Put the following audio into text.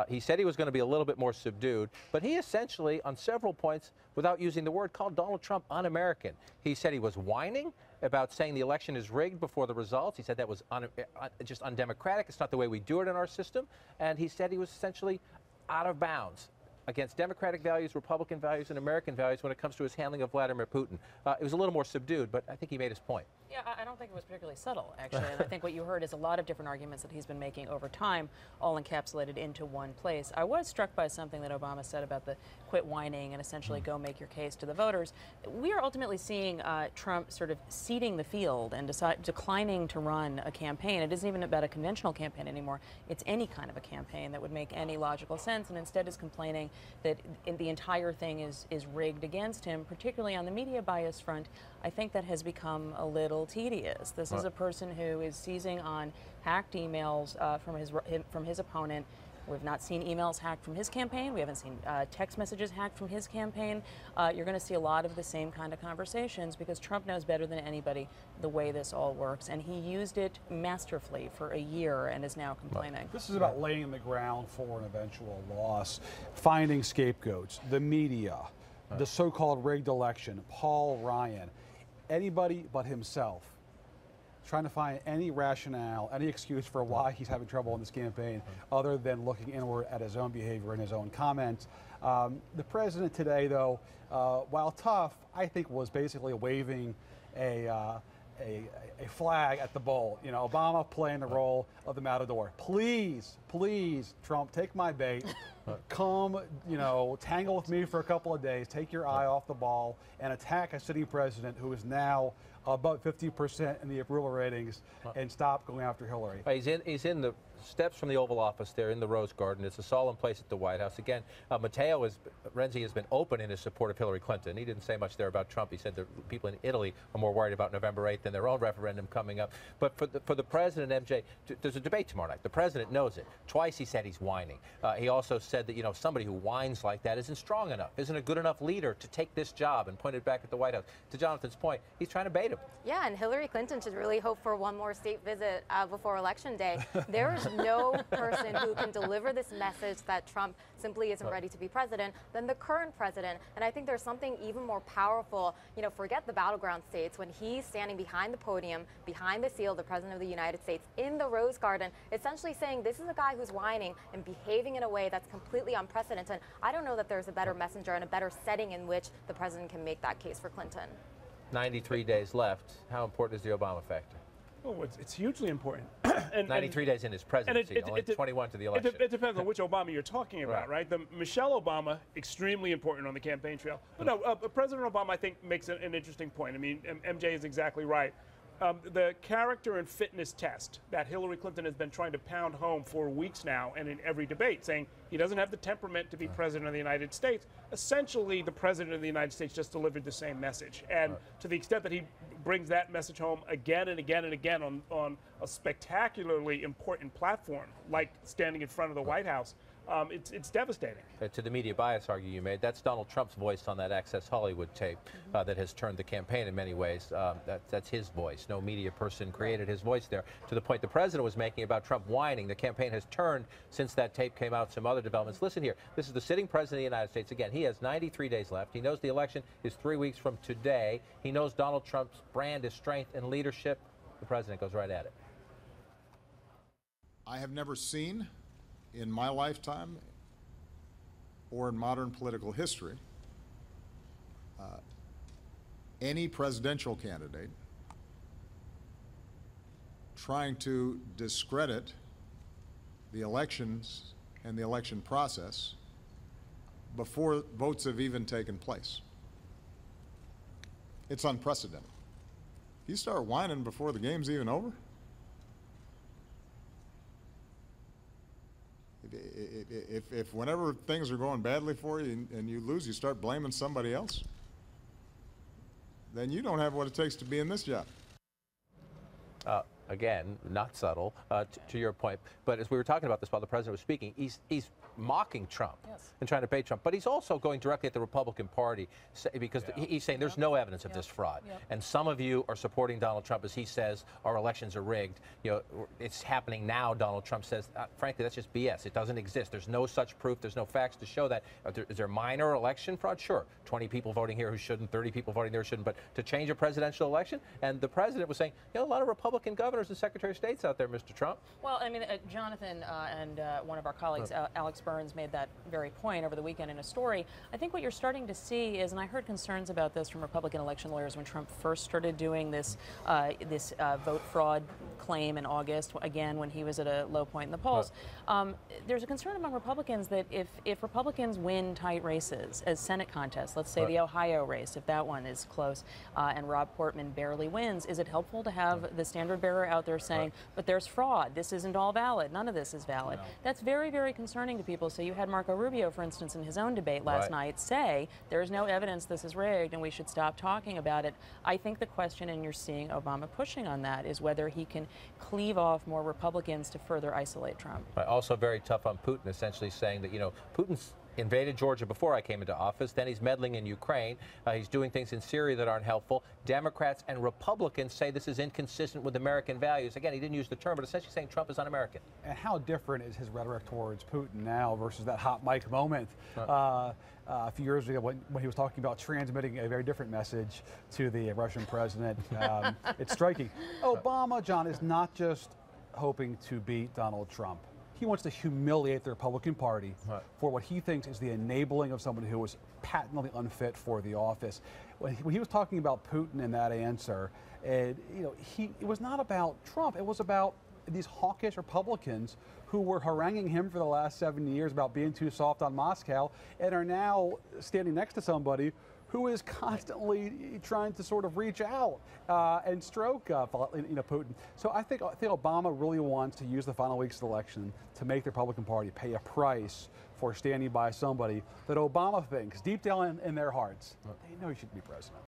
He said he was going to be a little bit more subdued, but he essentially, on several points, without using the word, called Donald Trump un-American. He said he was whining about saying the election is rigged before the results. He said that was just undemocratic. It's not the way we do it in our system. And he said he was essentially out of bounds against democratic values, Republican values, and American values when it comes to his handling of Vladimir Putin. It was a little more subdued, but I think he made his point. Yeah, I don't think it was particularly subtle, actually. And I think what you heard is a lot of different arguments that he's been making over time, all encapsulated into one place. I was struck by something that Obama said about the quit whining and essentially go make your case to the voters. We are ultimately seeing Trump sort of ceding the field and declining to run a campaign. It isn't even about a conventional campaign anymore. It's any kind of a campaign that would make any logical sense, and instead is complaining that the entire thing is rigged against him, particularly on the media bias front. I think that has become a little tedious. This is a person who is seizing on hacked emails from his opponent. We've not seen emails hacked from his campaign. We haven't seen text messages hacked from his campaign. You're going to see a lot of the same kind of conversations because Trump knows better than anybody the way this all works, and he used it masterfully for a year and is now complaining. This is about laying the ground for an eventual loss, finding scapegoats, the media, the so-called rigged election, Paul Ryan, anybody but himself, trying to find any rationale, any excuse for why he's having trouble in this campaign other than looking inward at his own behavior and his own comments. The president today, though, while tough, I think was basically waving a flag at the bull. You know, Obama playing the role of the matador. Please, please, Trump, take my bait. Come, you know, tangle with me for a couple of days, take your eye off the ball, and attack a sitting president who is now about 50% in the approval ratings, and stop going after Hillary. He's in the steps from the Oval Office there in the Rose Garden. It's a solemn place at the White House. Again, Renzi has been open in his support of Hillary Clinton. He didn't say much there about Trump. He said the people in Italy are more worried about November 8th than their own referendum coming up. But for the president, MJ, there's a debate tomorrow night. The president knows it. Twice he said he's whining. He also said that, you know, somebody who whines like that isn't strong enough, isn't a good enough leader to take this job, and pointed back at the White House. To Jonathan's point, he's trying to bait him. Yeah, and Hillary Clinton should really hope for one more state visit before Election Day. There is no person who can deliver this message that Trump simply isn't ready to be president than the current president. And I think there's something even more powerful, you know, forget the battleground states, when he's standing behind the podium, behind the seal, the president of the United States, in the Rose Garden, essentially saying this is a guy who's whining and behaving in a way that's completely unprecedented. I don't know that there's a better messenger and a better setting in which the president can make that case for Clinton. 93 days left. How important is the Obama factor? Oh, it's hugely important. 93 days in his presidency, only 21 to the election. It depends on which Obama you're talking about, right? The Michelle Obama, extremely important on the campaign trail. But no, President Obama, I think, makes an interesting point. I mean, MJ is exactly right. The character and fitness test that Hillary Clinton has been trying to pound home for weeks now, and in every debate, saying he doesn't have the temperament to be president of the United States. Essentially, the president of the United States just delivered the same message. And to the extent that he brings that message home again and again and again on a spectacularly important platform, like standing in front of the White House, it's devastating. To the media bias argument you made, that's Donald Trump's voice on that Access Hollywood tape that has turned the campaign in many ways. That's his voice. No media person created his voice there. To the point the president was making about Trump whining, the campaign has turned since that tape came out. Some other developments. Listen here. This is the sitting president of the United States. Again, he has 93 days left. He knows the election is 3 weeks from today. He knows Donald Trump's brand is strength and leadership. The president goes right at it. I have never seen in my lifetime or in modern political history any presidential candidate trying to discredit the elections and the election process before votes have even taken place. It's unprecedented. You start whining before the game's even over? If whenever things are going badly for you and you lose, you start blaming somebody else, then you don't have what it takes to be in this job. again, not subtle, to your point. But as we were talking about this while the president was speaking, he's mocking Trump and trying to bait Trump. But he's also going directly at the Republican Party because he's saying there's no evidence of this fraud. And some of you are supporting Donald Trump as he says our elections are rigged. You know, it's happening now, Donald Trump says. Frankly, that's just BS. It doesn't exist. There's no such proof. There's no facts to show that. Is there minor election fraud? Sure. 20 people voting here who shouldn't, 30 people voting there who shouldn't. But to change a presidential election? And the president was saying, you know, a lot of Republican governors and Secretary of States out there, Mr. Trump. Well, I mean, Jonathan and one of our colleagues, Alex Burns, made that very point over the weekend in a story. I think what you're starting to see is, and I heard concerns about this from Republican election lawyers when Trump first started doing this vote fraud claim in August, again, when he was at a low point in the polls. There's a concern among Republicans that if Republicans win tight races as Senate contests, let's say the Ohio race, if that one is close, and Rob Portman barely wins, is it helpful to have the standard bearer out there saying, but there's fraud, this isn't all valid, none of this is valid? No. That's very, very concerning to people. So you had Marco Rubio, for instance, in his own debate last night say, there's no evidence this is rigged and we should stop talking about it. I think the question, and you're seeing Obama pushing on that, is whether he can cleave off more Republicans to further isolate Trump. Also very tough on Putin, essentially saying that, you know, Putin's invaded Georgia before I came into office. Then he's meddling in Ukraine. He's doing things in Syria that aren't helpful. Democrats and Republicans say this is inconsistent with American values. Again, he didn't use the term, but essentially saying Trump is un-American. And how different is his rhetoric towards Putin now versus that hot mic moment a few years ago when he was talking about transmitting a very different message to the Russian president? It's striking. Obama, John, is not just hoping to beat Donald Trump. He wants to humiliate the Republican Party for what he thinks is the enabling of somebody who was patently unfit for the office. When he was talking about Putin in that answer, it was not about Trump. It was about these hawkish Republicans who were haranguing him for the last 7 years about being too soft on Moscow and are now standing next to somebody who is constantly trying to sort of reach out and stroke Putin. So I think Obama really wants to use the final weeks of the election to make the Republican Party pay a price for standing by somebody that Obama thinks, deep down in their hearts, they know he should be president.